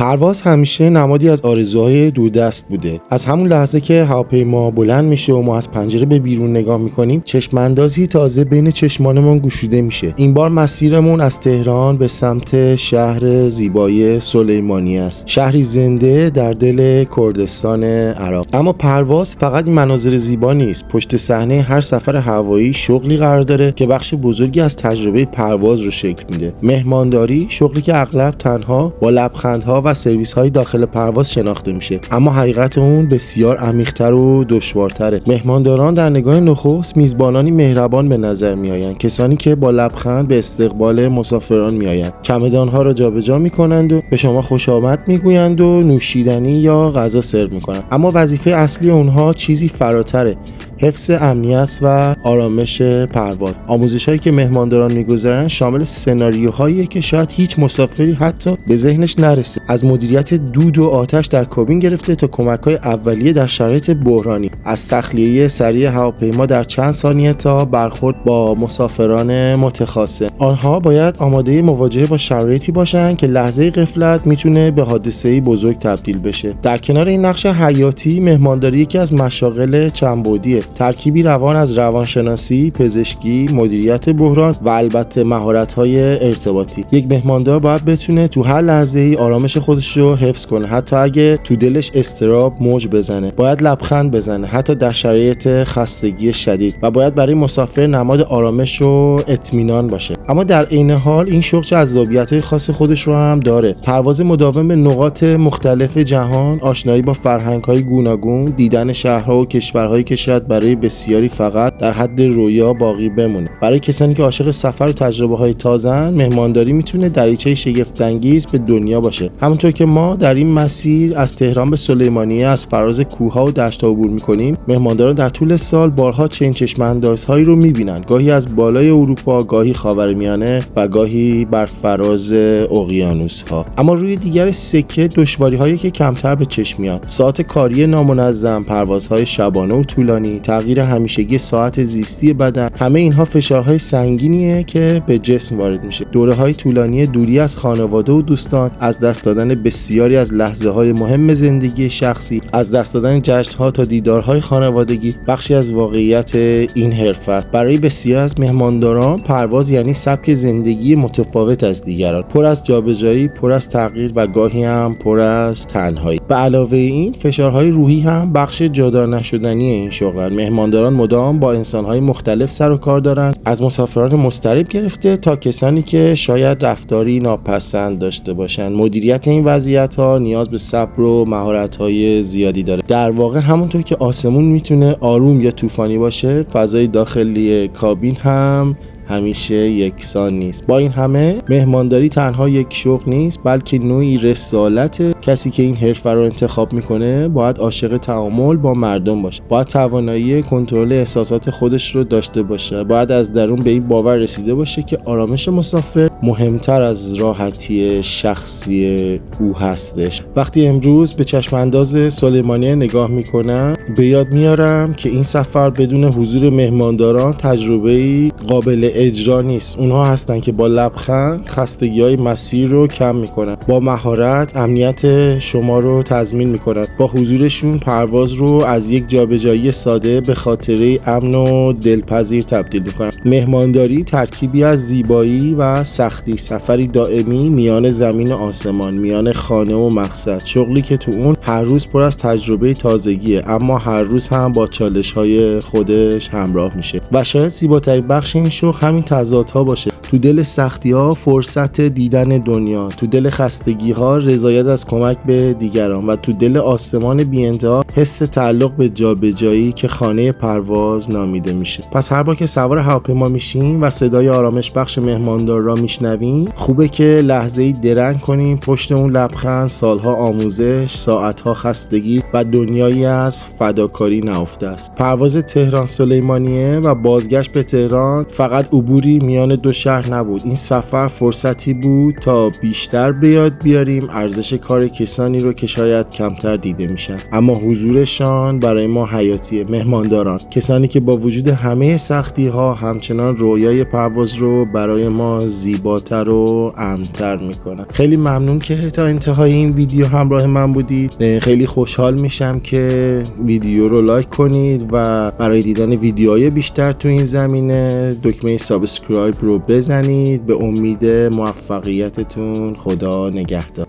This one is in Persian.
پرواز همیشه نمادی از آرزوهای دوردست بوده. از همون لحظه که هواپیما بلند میشه و ما از پنجره به بیرون نگاه میکنیم، چشماندازی تازه بین چشمانمون گشوده میشه. این بار مسیرمون از تهران به سمت شهر زیبای سلیمانیه است، شهری زنده در دل کردستان عراق. اما پرواز فقط این مناظر زیبا نیست. پشت صحنه هر سفر هوایی شغلی قرار داره که بخش بزرگی از تجربه پرواز رو شکل میده. مهمانداری، شغلی که اغلب تنها با لبخندها و سرویس‌های داخل پرواز شناخته میشه، اما حقیقت اون بسیار عمیق‌تر و دشوارتره. مهمانداران در نگاه نخست میزبانانی مهربان به نظر میآیند، کسانی که با لبخند به استقبال مسافران میآیند، چمدان‌ها را جابجا می‌کنند و به شما خوش آمد میگویند و نوشیدنی یا غذا سرو می‌کنند. اما وظیفه اصلی اونها چیزی فراتره: حفظ امنیت و آرامش پرواز. آموزش‌هایی که مهمانداران می‌گذارن شامل سناریوهایی که شاید هیچ مسافری حتی به ذهنش نرسه، از مدیریت دود و آتش در کابین گرفته تا کمک‌های اولیه در شرایط بحرانی، از تخلیه سریع هواپیما در چند ثانیه تا برخورد با مسافران متخاصم. آنها باید آماده مواجهه با شرایطی باشند که لحظه غفلت میتونه به حادثه‌ای بزرگ تبدیل بشه. در کنار این نقش حیاتی، مهمانداری یکی از مشاغل چندبعدیه، ترکیبی روان از روانشناسی، پزشکی، مدیریت بحران و البته مهارت‌های ارتباطی. یک مهماندار باید بتونه تو هر لحظه‌ای آرامش خودش رو حفظ کنه، حتی اگه تو دلش اضطراب موج بزنه. باید لبخند بزنه حتی در شرایط خستگی شدید و باید برای مسافر نماد آرامش و اطمینان باشه. اما در عین حال این شغل جذابیت‌های خاص خودش رو هم داره. پرواز مداوم به نقاط مختلف جهان، آشنایی با فرهنگ‌های گوناگون، دیدن شهرها و کشورهایی که شاید برای بسیاری فقط در حد رویا باقی بمونه. برای کسانی که عاشق سفر و تجربه‌های تازه‌اند، مهمانداری میتونه دریچه شگفت‌انگیز به دنیا باشه. همونطور که ما در این مسیر از تهران به سلیمانیه از فراز کوه‌ها و دشت‌ها عبور می‌کنیم، مهمانداران در طول سال بارها چنین چشم‌اندازهایی رو می‌بینن، گاهی از بالای اروپا، گاهی خاورمیانه و گاهی بر فراز اقیانوس‌ها. اما روی دیگر سکه دشواری‌هایی که کمتر به چشم میاد: ساعت کاری نامنظم، پروازهای شبانه و طولانی، تغییر همیشگی ساعت زیستی بدن، همه اینها فشارهای سنگینیه که به جسم وارد میشه. دوره‌های طولانی دوری از خانواده و دوستان، از دست دادن بسیاری از لحظه‌های مهم زندگی شخصی، از دست دادن جشن‌ها تا دیدارهای خانوادگی، بخشی از واقعیت این حرفه. برای بسیاری از مهمانداران پرواز یعنی سبک زندگی متفاوت از دیگران، پر از جابجایی، پر از تغییر و گاهی هم پر از تنهایی. به علاوه این، فشارهای روحی هم بخش جدا نشدنی این شغلن. مهمانداران مدام با انسان‌های مختلف سر و کار دارن، از مسافران مضطرب گرفته تا کسانی که شاید رفتاری ناپسند داشته باشند. مدیریت این وضعیت‌ها نیاز به صبر و مهارت‌های زیادی داره. در واقع همونطور که آسمون میتونه آروم یا طوفانی باشه، فضای داخلی کابین هم همیشه یکسان نیست. با این همه، مهمانداری تنها یک شغل نیست، بلکه نوعی رسالته. کسی که این حرفه رو انتخاب میکنه باید عاشق تعامل با مردم باشه، باید توانایی کنترل احساسات خودش رو داشته باشه، باید از درون به این باور رسیده باشه که آرامش مسافر مهمتر از راحتی شخصی او هستش. وقتی امروز به چشمانداز سلیمانیه نگاه میکنم، به یاد میارم که این سفر بدون حضور مهمانداران تجربه‌ای قابل اجرا نیست. اونها هستن که با لبخند خستگی‌های مسیر رو کم میکنن، با مهارت امنیت شما رو تضمین میکنن، با حضورشون پرواز رو از یک جابجایی ساده به خاطره امن و دلپذیر تبدیل میکنن. مهمانداری ترکیبی از زیبایی و سختی، سفری دائمی میان زمین و آسمان، میان خانه و مقصد، شغلی که تو اون هر روز پر از تجربه تازگیه، اما هر روز هم با چالش‌های خودش همراه میشه. و شاید زیباترین بخش این شغل همین تضادها باشه. تو دل سختی‌ها فرصت دیدن دنیا، تو دل خستگی‌ها رضایت از کمک به دیگران و تو دل آسمان بی‌انتها حس تعلق به جابجایی که خانه پرواز نامیده میشه. پس هر بار که سوار هواپیما میشیم و صدای آرامش بخش مهماندار را میشنویم، خوبه که لحظه‌ای درنگ کنیم پشت اون لبخند سالها آموزش، ساعتها خستگی و دنیایی از فداکاری نهفته است. پرواز تهران سلیمانیه و بازگشت به تهران فقط عبوری میان دو شهر شهر نبود. این سفر فرصتی بود تا بیشتر بیاریم ارزش کار کسانی رو که شاید کمتر دیده میشن، اما حضورشان برای ما حیاتیه. مهمانداران، کسانی که با وجود همه سختی ها همچنان رویای پرواز رو برای ما زیباتر و امن‌تر میکنن. خیلی ممنون که تا انتهای این ویدیو همراه من بودید. خیلی خوشحال میشم که ویدیو رو لایک کنید و برای دیدن ویدیوهای بیشتر تو این زمینه دکمه سابسکرایب رو بزنید. به امید موفقیتتون. خدا نگهدار.